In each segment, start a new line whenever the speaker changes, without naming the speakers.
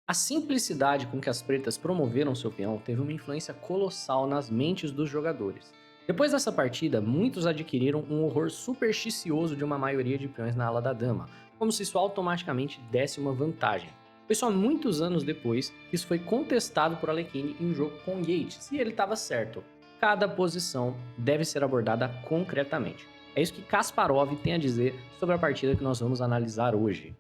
A simplicidade com que as pretas promoveram seu peão teve uma influência colossal nas mentes dos jogadores. Depois dessa partida, muitos adquiriram um horror supersticioso de uma maioria de peões na ala da dama, como se isso automaticamente desse uma vantagem. Foi só muitos anos depois que isso foi contestado por Alekhine em um jogo com Yates, e ele estava certo. Cada posição deve ser abordada concretamente. É isso que Kasparov tem a dizer sobre a partida que nós vamos analisar hoje.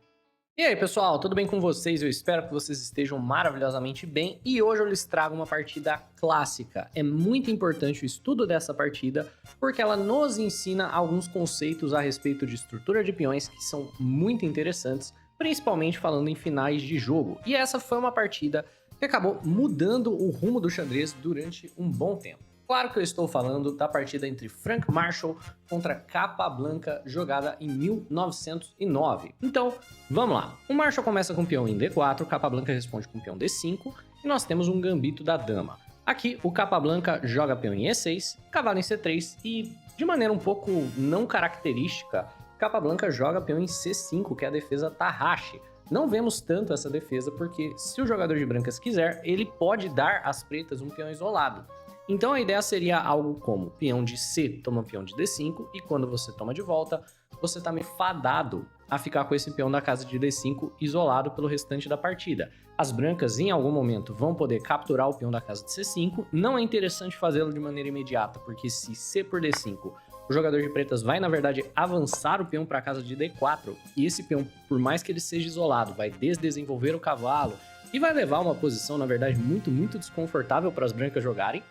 E aí, pessoal, tudo bem com vocês? Eu espero que vocês estejam maravilhosamente bem e hoje eu lhes trago uma partida clássica. É muito importante o estudo dessa partida porque ela nos ensina alguns conceitos a respeito de estrutura de peões que são muito interessantes, principalmente falando em finais de jogo. E essa foi uma partida que acabou mudando o rumo do xadrez durante um bom tempo. Claro que eu estou falando da partida entre Frank Marshall contra Capablanca, jogada em 1909. Então, vamos lá. O Marshall começa com o peão em D4, Capablanca responde com o peão D5, e nós temos um gambito da dama. Aqui, o Capablanca joga peão em E6, cavalo em C3 e, de maneira um pouco não característica, Capablanca joga peão em C5, que é a defesa Tarrashi. Não vemos tanto essa defesa porque, se o jogador de brancas quiser, ele pode dar às pretas um peão isolado. Então a ideia seria algo como peão de C toma peão de D5 e quando você toma de volta, você tá meio fadado a ficar com esse peão da casa de D5 isolado pelo restante da partida. As brancas em algum momento vão poder capturar o peão da casa de C5, não é interessante fazê-lo de maneira imediata, porque se C por D5, o jogador de pretas vai na verdade avançar o peão para a casa de D4 e esse peão, por mais que ele seja isolado, vai desdesenvolver o cavalo e vai levar uma posição na verdade muito desconfortável para as brancas jogarem.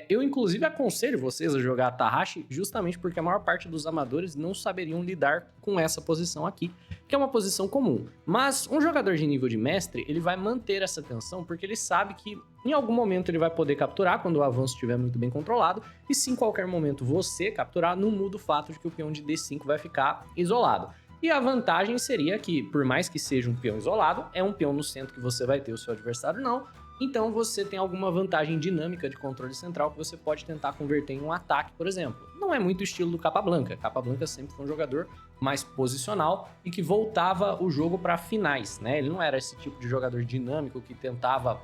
Eu, inclusive, aconselho vocês a jogar Tarrashi justamente porque a maior parte dos amadores não saberiam lidar com essa posição aqui, que é uma posição comum. Mas um jogador de nível de mestre, ele vai manter essa tensão porque ele sabe que em algum momento ele vai poder capturar quando o avanço estiver muito bem controlado, e se em qualquer momento você capturar, não muda o fato de que o peão de D5 vai ficar isolado. E a vantagem seria que, por mais que seja um peão isolado, é um peão no centro que você vai ter, o seu adversário não. Então você tem alguma vantagem dinâmica de controle central que você pode tentar converter em um ataque, por exemplo. Não é muito o estilo do Capablanca. Capablanca sempre foi um jogador mais posicional e que voltava o jogo para finais, né? Ele não era esse tipo de jogador dinâmico que tentava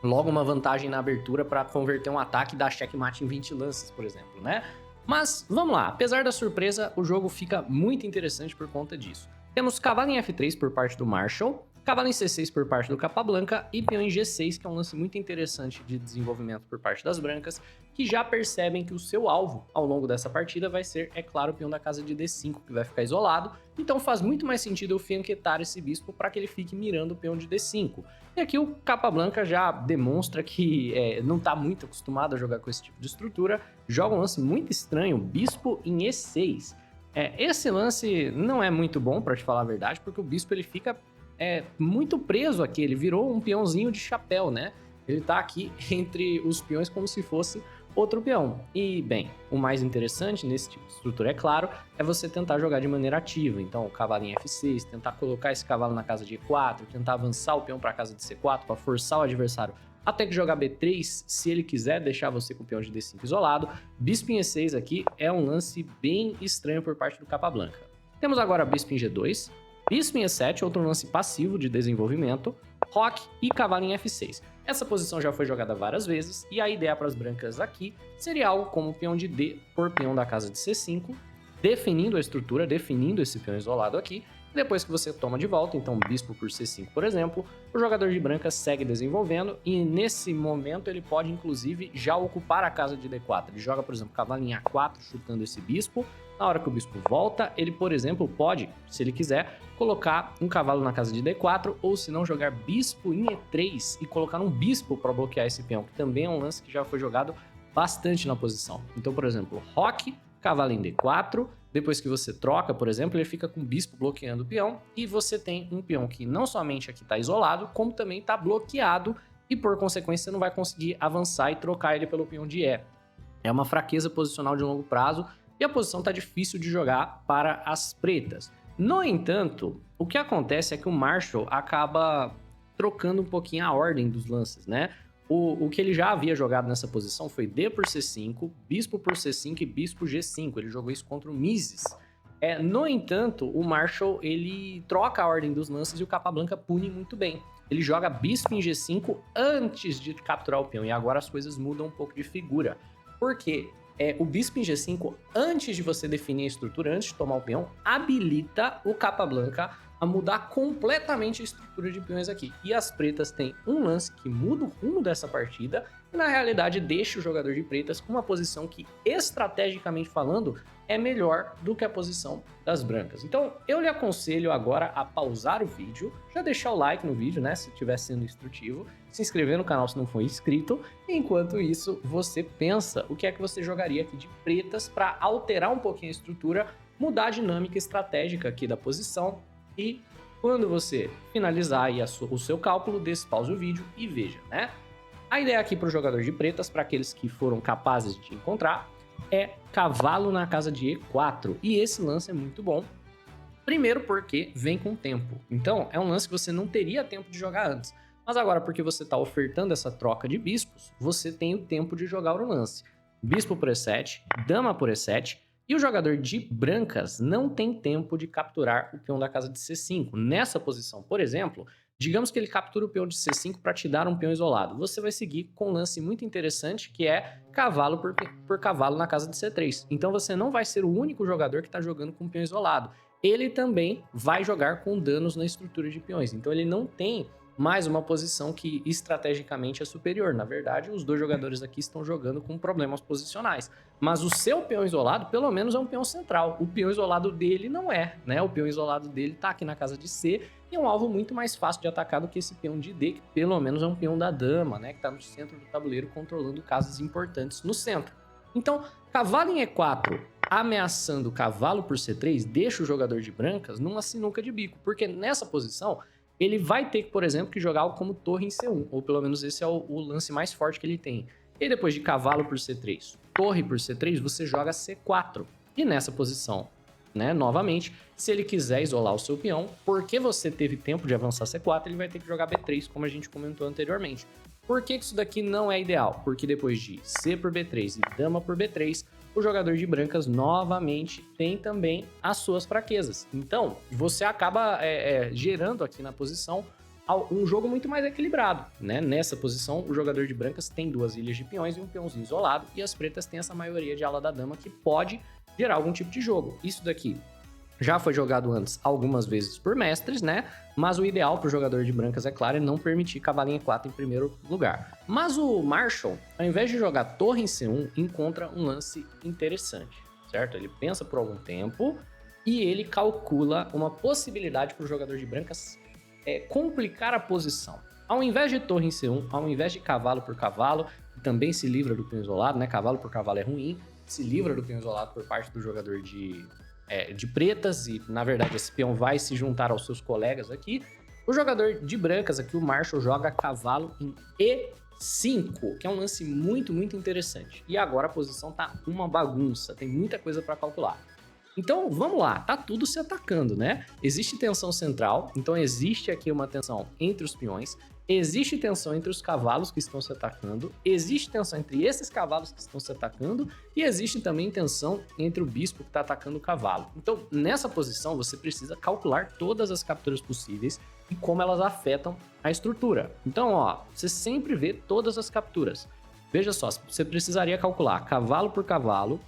logo uma vantagem na abertura para converter um ataque e dar checkmate em 20 lances, por exemplo, né? Mas vamos lá, apesar da surpresa, o jogo fica muito interessante por conta disso. Temos cavalo em F3 por parte do Marshall, cavalo em C6 por parte do Capablanca e peão em G6, que é um lance muito interessante de desenvolvimento por parte das brancas, que já percebem que o seu alvo ao longo dessa partida vai ser, é claro, o peão da casa de D5, que vai ficar isolado, então faz muito mais sentido eu fianquetar esse bispo para que ele fique mirando o peão de D5. E aqui o Capablanca já demonstra que não está muito acostumado a jogar com esse tipo de estrutura, joga um lance muito estranho, bispo em E6. Esse lance não é muito bom, para te falar a verdade, porque o bispo ele fica muito preso aqui, ele virou um peãozinho de chapéu, né? Ele tá aqui entre os peões como se fosse outro peão. E, bem, o mais interessante nesse tipo de estrutura, é claro, é você tentar jogar de maneira ativa. Então, o cavalo em F6, tentar colocar esse cavalo na casa de E4, tentar avançar o peão para a casa de C4 para forçar o adversário até que jogar B3, se ele quiser deixar você com o peão de D5 isolado. Bispo em E6 aqui é um lance bem estranho por parte do Capablanca. Temos agora bispo em G2, bispo em E7, outro lance passivo de desenvolvimento, roque e cavalo em F6. Essa posição já foi jogada várias vezes e a ideia para as brancas aqui seria algo como peão de D por peão da casa de C5, definindo a estrutura, definindo esse peão isolado aqui. Depois que você toma de volta, então bispo por C5, por exemplo, o jogador de brancas segue desenvolvendo e nesse momento ele pode inclusive já ocupar a casa de D4. Ele joga, por exemplo, cavalo em A4 chutando esse bispo. Na hora que o bispo volta, ele, por exemplo, pode, se ele quiser, colocar um cavalo na casa de D4 ou se não jogar bispo em E3 e colocar um bispo para bloquear esse peão, que também é um lance que já foi jogado bastante na posição. Então, por exemplo, roque, cavalo em D4, depois que você troca, por exemplo, ele fica com o bispo bloqueando o peão e você tem um peão que não somente aqui está isolado, como também está bloqueado e por consequência você não vai conseguir avançar e trocar ele pelo peão de E. É uma fraqueza posicional de longo prazo e a posição está difícil de jogar para as pretas. No entanto, o que acontece é que o Marshall acaba trocando um pouquinho a ordem dos lances, né? O que ele já havia jogado nessa posição foi D por C5, bispo por C5 e bispo G5. Ele jogou isso contra o Mises. No entanto, o Marshall ele troca a ordem dos lances e o Capablanca pune muito bem. ele joga bispo em G5 antes de capturar o peão. E agora as coisas mudam um pouco de figura. Porque o bispo em G5, antes de você definir a estrutura, antes de tomar o peão, habilita o Capablanca a mudar completamente a estrutura de peões aqui. E as pretas têm um lance que muda o rumo dessa partida e, na realidade, deixa o jogador de pretas com uma posição que, estrategicamente falando, é melhor do que a posição das brancas. Então, eu lhe aconselho agora a pausar o vídeo, já deixar o like no vídeo, né, se estiver sendo instrutivo, se inscrever no canal se não for inscrito, e enquanto isso, você pensa o que é que você jogaria aqui de pretas para alterar um pouquinho a estrutura, mudar a dinâmica estratégica aqui da posição. E quando você finalizar aí o seu cálculo, pause o vídeo e veja, né? A ideia aqui para o jogador de pretas, para aqueles que foram capazes de encontrar, é cavalo na casa de E4. E esse lance é muito bom. Primeiro porque vem com tempo. Então é um lance que você não teria tempo de jogar antes. Mas agora, porque você está ofertando essa troca de bispos, você tem o tempo de jogar o lance. Bispo por E7, dama por E7. E o jogador de brancas não tem tempo de capturar o peão da casa de C5. Nessa posição, por exemplo, digamos que ele captura o peão de C5 para te dar um peão isolado. Você vai seguir com um lance muito interessante, que é cavalo por cavalo na casa de C3. Então você não vai ser o único jogador que está jogando com peão isolado. Ele também vai jogar com danos na estrutura de peões. Então ele não tem mais uma posição que estrategicamente é superior. Na verdade, os dois jogadores aqui estão jogando com problemas posicionais. Mas o seu peão isolado, pelo menos, é um peão central. O peão isolado dele não é, né? O peão isolado dele tá aqui na casa de C e é um alvo muito mais fácil de atacar do que esse peão de D, que pelo menos é um peão da dama, né? Que tá no centro do tabuleiro controlando casas importantes no centro. Então, cavalo em E4 ameaçando cavalo por C3 deixa o jogador de brancas numa sinuca de bico, porque nessa posição ele vai ter, por exemplo, que jogar algo como torre em C1, ou pelo menos esse é o lance mais forte que ele tem. E depois de cavalo por C3, torre por C3, você joga C4. E nessa posição, né, novamente, se ele quiser isolar o seu peão, porque você teve tempo de avançar C4, ele vai ter que jogar B3, como a gente comentou anteriormente. Por que isso daqui não é ideal? Porque depois de C por B3 e dama por B3, o jogador de brancas novamente tem também as suas fraquezas. Então, você acaba gerando aqui na posição um jogo muito mais equilibrado, né? Nessa posição, o jogador de brancas tem duas ilhas de peões e um peãozinho isolado, e as pretas têm essa maioria de ala da dama que pode gerar algum tipo de jogo. Isso daqui já foi jogado antes algumas vezes por mestres, né? Mas o ideal para o jogador de brancas, é claro, é não permitir cavalinho E4 em primeiro lugar. Mas o Marshall, ao invés de jogar torre em C1, encontra um lance interessante, certo? Ele pensa por algum tempo e ele calcula uma possibilidade para o jogador de brancas complicar a posição. Ao invés de torre em C1, ao invés de cavalo por cavalo, também se livra do peão isolado, né? Cavalo por cavalo é ruim, se livra do peão isolado por parte do jogador de pretas, e na verdade esse peão vai se juntar aos seus colegas aqui. O jogador de brancas aqui, o Marshall, joga cavalo em E5, que é um lance muito, muito interessante. E agora a posição tá uma bagunça, tem muita coisa para calcular. Então vamos lá, tá tudo se atacando, né? Existe tensão central, então existe aqui uma tensão entre os peões, existe tensão entre os cavalos que estão se atacando, existe tensão entre esses cavalos que estão se atacando e existe também tensão entre o bispo que está atacando o cavalo. Então, nessa posição, você precisa calcular todas as capturas possíveis e como elas afetam a estrutura. Então, ó, você sempre vê todas as capturas. Veja só, você precisaria calcular cavalo por cavalo,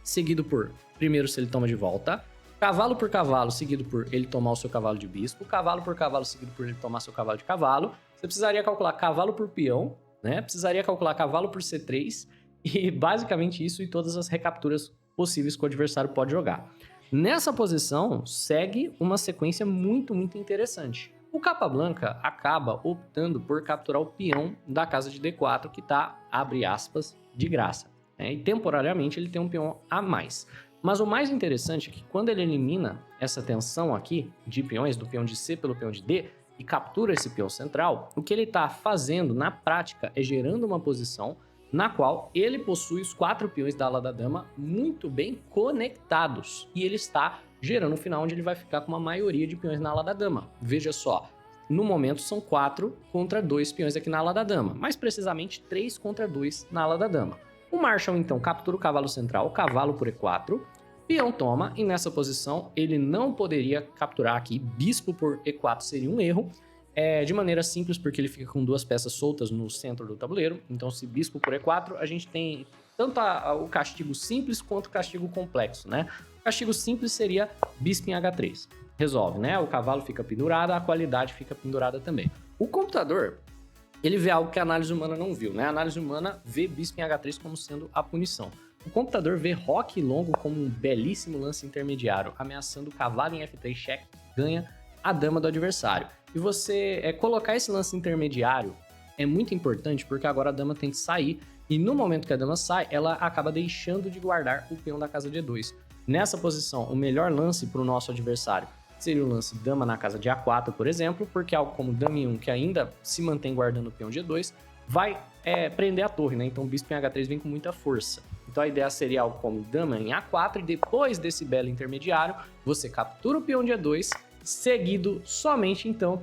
seguido por, primeiro, se ele toma de volta, cavalo por cavalo, seguido por ele tomar o seu cavalo de bispo, cavalo por cavalo, seguido por ele tomar seu cavalo de cavalo. Você precisaria calcular cavalo por peão, né? Precisaria calcular cavalo por C3 e basicamente isso e todas as recapturas possíveis que o adversário pode jogar. Nessa posição, segue uma sequência muito, muito interessante. O Capablanca acaba optando por capturar o peão da casa de D4, que tá, abre aspas, de graça, né? E temporariamente ele tem um peão a mais. Mas o mais interessante é que quando ele elimina essa tensão aqui de peões, do peão de C pelo peão de D, e captura esse peão central, o que ele está fazendo na prática é gerando uma posição na qual ele possui os 4 peões da ala da dama muito bem conectados. E ele está gerando um final onde ele vai ficar com uma maioria de peões na ala da dama. Veja só, no momento são 4 contra 2 peões aqui na ala da dama, mais precisamente 3 contra 2 na ala da dama. O Marshall então captura o cavalo central, cavalo por E4, peão toma, e nessa posição ele não poderia capturar aqui, bispo por E4 seria um erro, de maneira simples, porque ele fica com duas peças soltas no centro do tabuleiro. Então, se bispo por E4, a gente tem tanto o castigo simples quanto o castigo complexo, né? O castigo simples seria bispo em H3. Resolve, né? O cavalo fica pendurado, a qualidade fica pendurada também. O computador, ele vê algo que a análise humana não viu, né? A análise humana vê bispo em H3 como sendo a punição. O computador vê roque longo como um belíssimo lance intermediário, ameaçando o cavalo em F3 cheque, ganha a dama do adversário. E você colocar esse lance intermediário é muito importante, porque agora a dama tem que sair, e no momento que a dama sai, ela acaba deixando de guardar o peão da casa de E2. Nessa posição, o melhor lance para o nosso adversário seria o lance dama na casa de A4, por exemplo, porque algo como dama em 1, que ainda se mantém guardando o peão de E2, vai prender a torre, né? Então o bispo em H3 vem com muita força. Então a ideia seria algo como dama em A4, e depois desse belo intermediário, você captura o peão de E2, seguido somente então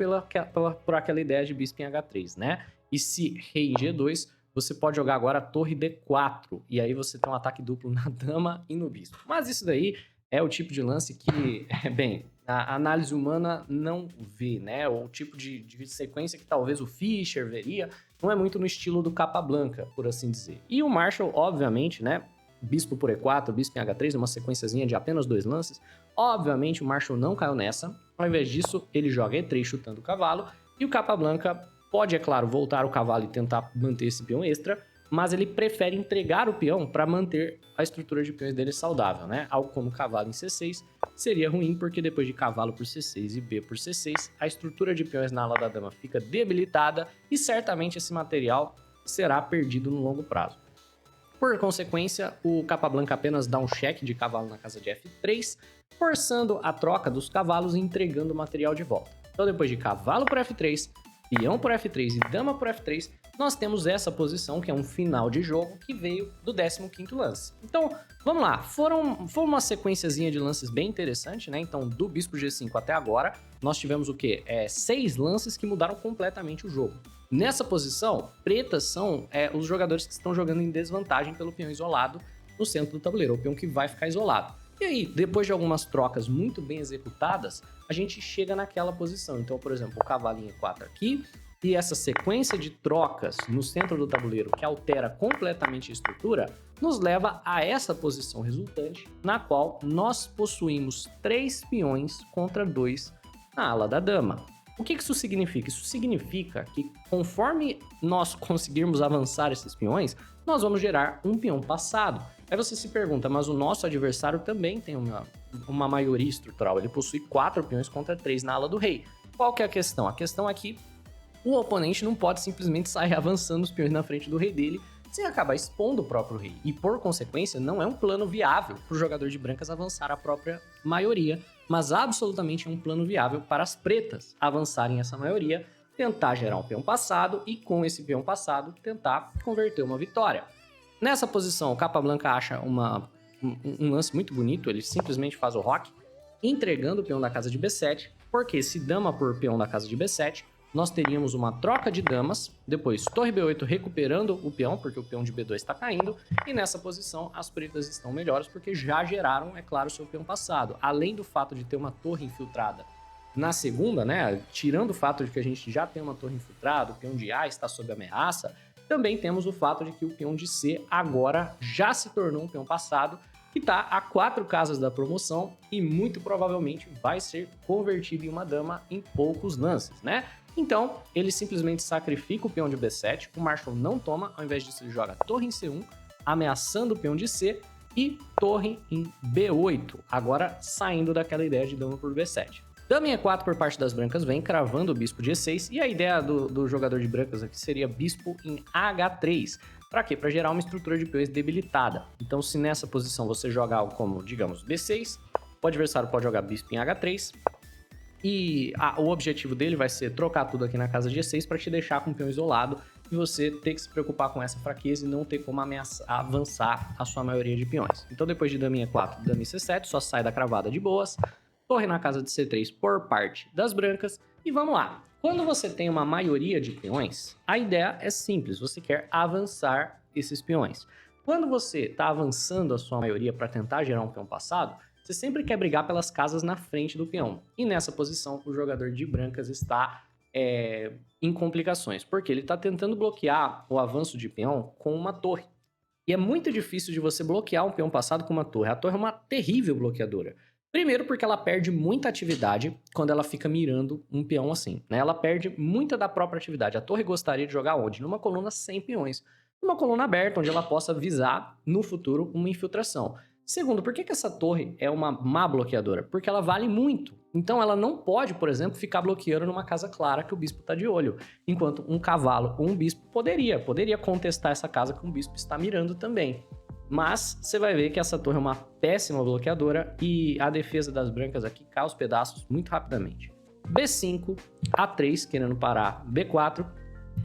por aquela ideia de bispo em H3, né? E se rei em G2, você pode jogar agora a torre D4, e aí você tem um ataque duplo na dama e no bispo. Mas isso daí é o tipo de lance que, bem, a análise humana não vê, né? O tipo de sequência que talvez o Fischer veria, não é muito no estilo do Capablanca, por assim dizer. E o Marshall, obviamente, né? Bispo por E4, bispo em H3, uma sequenciazinha de apenas 2 lances. Obviamente o Marshall não caiu nessa. Ao invés disso, ele joga E3 chutando o cavalo. E o Capablanca pode, é claro, voltar o cavalo e tentar manter esse peão extra, mas ele prefere entregar o peão para manter a estrutura de peões dele saudável, né? Algo como cavalo em C6 seria ruim, porque depois de cavalo por C6 e B por C6, a estrutura de peões na ala da dama fica debilitada e certamente esse material será perdido no longo prazo. Por consequência, o Capablanca apenas dá um cheque de cavalo na casa de F3, forçando a troca dos cavalos e entregando o material de volta. Então, depois de cavalo por F3, peão por F3 e dama por F3, nós temos essa posição, que é um final de jogo, que veio do 15º lance. Então, vamos lá. Foi uma sequenciazinha de lances bem interessante, né? Então, do bispo G5 até agora, nós tivemos o quê? 6 lances que mudaram completamente o jogo. Nessa posição, pretas são os jogadores que estão jogando em desvantagem pelo peão isolado no centro do tabuleiro, o peão que vai ficar isolado. E aí, depois de algumas trocas muito bem executadas, a gente chega naquela posição. Então, por exemplo, o cavalinho E4 aqui, e essa sequência de trocas no centro do tabuleiro que altera completamente a estrutura, nos leva a essa posição resultante, na qual nós possuímos 3 peões contra 2 na ala da dama. O que isso significa? Isso significa que conforme nós conseguirmos avançar esses peões, nós vamos gerar um peão passado. Aí você se pergunta, mas o nosso adversário também tem uma maioria estrutural, ele possui 4 peões contra 3 na ala do rei. Qual que é a questão? A questão é que o oponente não pode simplesmente sair avançando os peões na frente do rei dele sem acabar expondo o próprio rei. E por consequência, não é um plano viável para o jogador de brancas avançar a própria maioria, mas absolutamente é um plano viável para as pretas avançarem essa maioria, tentar gerar um peão passado e com esse peão passado tentar converter uma vitória. Nessa posição, o Capablanca acha um lance muito bonito, ele simplesmente faz o roque, entregando o peão da casa de B7, porque se dama por peão da casa de B7, nós teríamos uma troca de damas, depois torre B8 recuperando o peão, porque o peão de B2 está caindo, e nessa posição as pretas estão melhores porque já geraram, é claro, o seu peão passado. Além do fato de ter uma torre infiltrada na segunda, né, tirando o fato de que a gente já tem uma torre infiltrada, o peão de A está sob ameaça, também temos o fato de que o peão de C agora já se tornou um peão passado, que está a 4 casas da promoção e muito provavelmente vai ser convertido em uma dama em poucos lances, né? Então, ele simplesmente sacrifica o peão de B7, o Marshall não toma, ao invés disso ele joga torre em C1, ameaçando o peão de C e torre em B8, agora saindo daquela ideia de dama por B7. Dama em E4 por parte das brancas vem cravando o bispo de E6, e a ideia do jogador de brancas aqui seria bispo em H3. Para quê? Para gerar uma estrutura de peões debilitada. Então, se nessa posição você jogar algo como, digamos, B6, o adversário pode jogar bispo em H3, e o objetivo dele vai ser trocar tudo aqui na casa de E6 para te deixar com o peão isolado e você ter que se preocupar com essa fraqueza e não ter como avançar a sua maioria de peões. Então, depois de dama em E4, dama em C7, só sai da cravada de boas, torre na casa de C3 por parte das brancas, e vamos lá. Quando você tem uma maioria de peões, a ideia é simples, você quer avançar esses peões. Quando você está avançando a sua maioria para tentar gerar um peão passado, você sempre quer brigar pelas casas na frente do peão. E nessa posição, o jogador de brancas está em complicações, porque ele está tentando bloquear o avanço de peão com uma torre. E é muito difícil de você bloquear um peão passado com uma torre. A torre é uma terrível bloqueadora. Primeiro porque ela perde muita atividade quando ela fica mirando um peão assim, né? Ela perde muita da própria atividade. A torre gostaria de jogar onde? Numa coluna sem peões. Numa coluna aberta, onde ela possa visar, no futuro, uma infiltração. Segundo, por que essa torre é uma má bloqueadora? Porque ela vale muito. Então ela não pode, por exemplo, ficar bloqueando numa casa clara que o bispo está de olho. Enquanto um cavalo ou um bispo poderia contestar essa casa que um bispo está mirando também. Mas você vai ver que essa torre é uma péssima bloqueadora e a defesa das brancas aqui cai aos pedaços muito rapidamente. B5, A3 querendo parar B4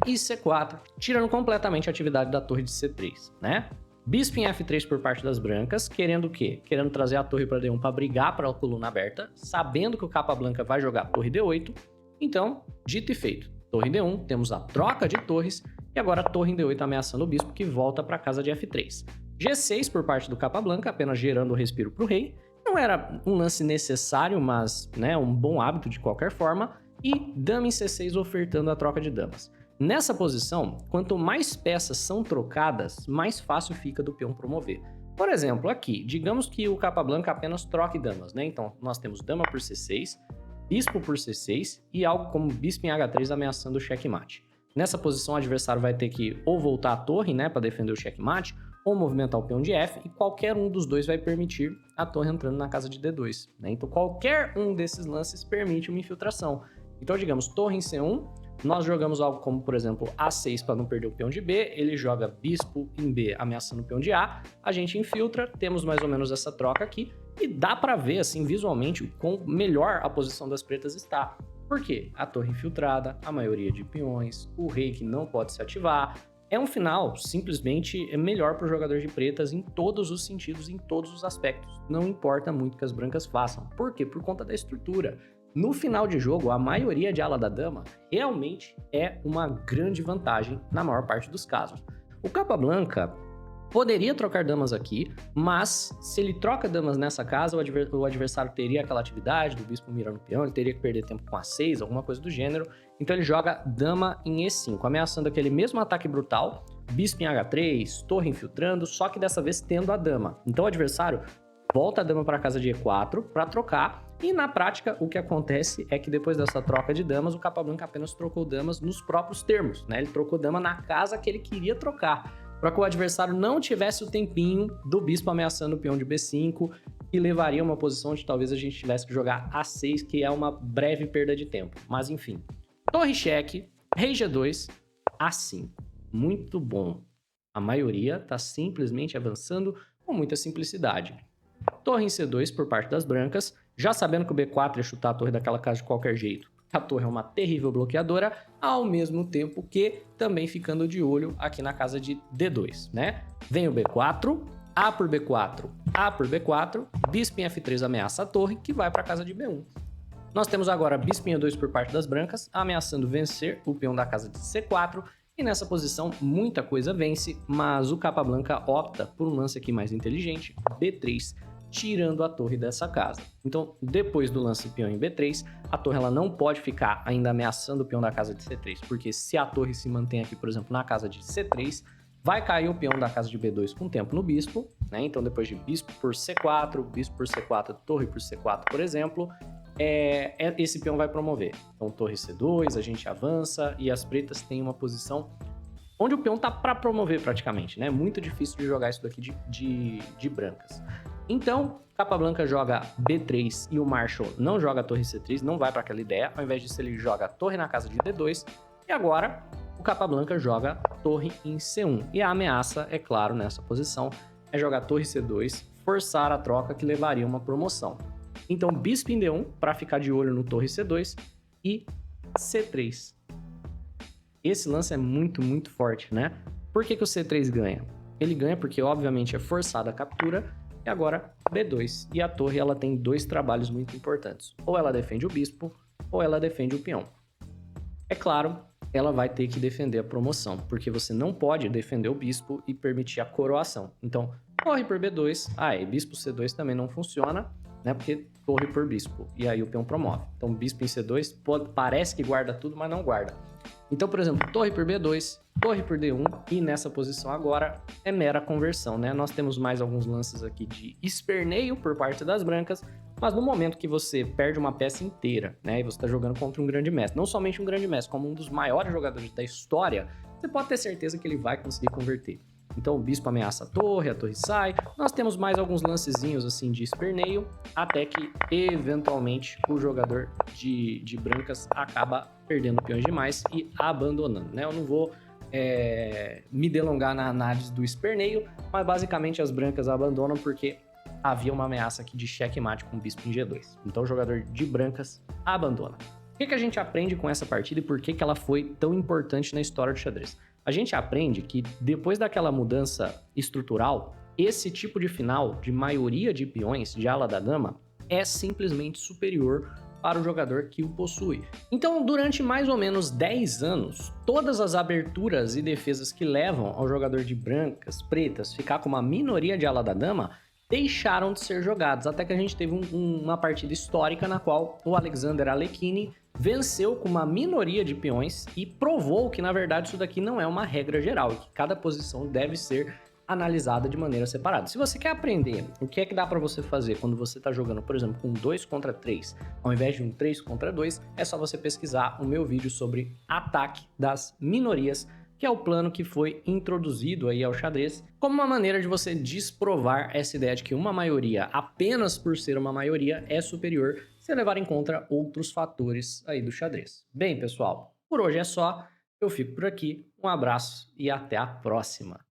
e C4, tirando completamente a atividade da torre de C3, né? Bispo em F3 por parte das brancas, querendo o quê? Querendo trazer a torre para D1 para brigar para a coluna aberta, sabendo que o capa branca vai jogar torre D8. Então, dito e feito, torre D1, temos a troca de torres e agora a torre em D8 ameaçando o bispo que volta para a casa de F3. G6 por parte do capa branca, apenas gerando o respiro para o rei. Não era um lance necessário, mas né, um bom hábito de qualquer forma. E dama em C6 ofertando a troca de damas. Nessa posição, quanto mais peças são trocadas, mais fácil fica do peão promover. Por exemplo, aqui, digamos que o capa branca apenas troque damas, né? Então, nós temos dama por C6, bispo por C6 e algo como bispo em H3 ameaçando o checkmate. Nessa posição, o adversário vai ter que ou voltar a torre, né, para defender o checkmate, ou movimentar o peão de F, e qualquer um dos dois vai permitir a torre entrando na casa de D2, né? Então, qualquer um desses lances permite uma infiltração. Então, digamos, torre em C1, nós jogamos algo como, por exemplo, A6 para não perder o peão de B, ele joga bispo em B ameaçando o peão de A gente infiltra, temos mais ou menos essa troca aqui, e dá para ver, assim, visualmente, o quão melhor a posição das pretas está. Por quê? A torre infiltrada, a maioria de peões, o rei que não pode se ativar. É um final simplesmente melhor para o jogador de pretas em todos os sentidos, em todos os aspectos. Não importa muito que as brancas façam. Por quê? Por conta da estrutura. No final de jogo, a maioria de ala da dama realmente é uma grande vantagem na maior parte dos casos. O capa branca poderia trocar damas aqui, mas se ele troca damas nessa casa, o adversário teria aquela atividade do bispo mirando o peão, ele teria que perder tempo com A6, alguma coisa do gênero. Então ele joga dama em E5, ameaçando aquele mesmo ataque brutal, bispo em H3, torre infiltrando, só que dessa vez tendo a dama. Então o adversário volta a dama para a casa de E4 para trocar. E na prática, o que acontece é que depois dessa troca de damas, o capa branca apenas trocou damas nos próprios termos, né? Ele trocou dama na casa que ele queria trocar, para que o adversário não tivesse o tempinho do bispo ameaçando o peão de B5, e levaria uma posição onde talvez a gente tivesse que jogar A6, que é uma breve perda de tempo. Mas enfim, torre cheque, rei G2, A5. Muito bom. A maioria está simplesmente avançando com muita simplicidade. Torre em C2 por parte das brancas, já sabendo que o B4 ia chutar a torre daquela casa de qualquer jeito. A torre é uma terrível bloqueadora, ao mesmo tempo que também ficando de olho aqui na casa de D2, né? Vem o B4, A por B4, A por B4, bispo em F3 ameaça a torre, que vai para a casa de B1. Nós temos agora bispo em E2 por parte das brancas, ameaçando vencer o peão da casa de C4, e nessa posição muita coisa vence, mas o capa branca opta por um lance aqui mais inteligente, B3, tirando a torre dessa casa. Então, depois do lance peão em B3, a torre ela não pode ficar ainda ameaçando o peão da casa de C3, porque se a torre se mantém aqui, por exemplo, na casa de C3, vai cair o peão da casa de B2 com tempo no bispo, né? Então, depois de bispo por C4, torre por C4, por exemplo, esse peão vai promover. Então, torre C2, a gente avança e as pretas têm uma posição onde o peão tá para promover praticamente, né? Muito difícil de jogar isso daqui de brancas. Então, capa branca joga B3 e o Marshall não joga torre C3, não vai para aquela ideia. Ao invés disso, ele joga torre na casa de D2. E agora, o capa branca joga torre em C1. E a ameaça, é claro, nessa posição, é jogar torre C2, forçar a troca que levaria uma promoção. Então, bispo em D1 para ficar de olho no torre C2 e C3. Esse lance é muito, muito forte, né? Por que o C3 ganha? Ele ganha porque, obviamente, é forçada a captura. E agora, B2. E a torre, ela tem dois trabalhos muito importantes. Ou ela defende o bispo, ou ela defende o peão. É claro, ela vai ter que defender a promoção, porque você não pode defender o bispo e permitir a coroação. Então, torre por B2. E bispo C2 também não funciona, né? Porque torre por bispo. E aí o peão promove. Então, bispo em C2 parece que guarda tudo, mas não guarda. Então, por exemplo, torre por B2, torre por D1, e nessa posição agora é mera conversão, né? Nós temos mais alguns lances aqui de esperneio por parte das brancas, mas no momento que você perde uma peça inteira, né, e você está jogando contra um grande mestre, não somente um grande mestre, como um dos maiores jogadores da história, você pode ter certeza que ele vai conseguir converter. Então o bispo ameaça a torre sai. Nós temos mais alguns lancezinhos assim de esperneio, até que eventualmente o jogador de brancas acaba perdendo peões demais e abandonando, né? Eu não vou me delongar na análise do esperneio, mas basicamente as brancas abandonam porque havia uma ameaça aqui de checkmate com o bispo em G2. Então o jogador de brancas abandona. O que a gente aprende com essa partida e por que ela foi tão importante na história do xadrez? A gente aprende que depois daquela mudança estrutural, esse tipo de final de maioria de peões de ala da dama é simplesmente superior para o jogador que o possui. Então, durante mais ou menos 10 anos, todas as aberturas e defesas que levam ao jogador de brancas, pretas, ficar com uma minoria de ala da dama, deixaram de ser jogados, até que a gente teve uma partida histórica na qual o Alexander Alekhine venceu com uma minoria de peões e provou que, na verdade, isso daqui não é uma regra geral e que cada posição deve ser analisada de maneira separada. Se você quer aprender o que é que dá para você fazer quando você está jogando, por exemplo, com 2 contra 3, ao invés de um 3 contra 2, é só você pesquisar o meu vídeo sobre ataque das minorias, que é o plano que foi introduzido aí ao xadrez como uma maneira de você desprovar essa ideia de que uma maioria, apenas por ser uma maioria, é superior se levar em conta outros fatores aí do xadrez. Bem, pessoal, por hoje é só. Eu fico por aqui. Um abraço e até a próxima.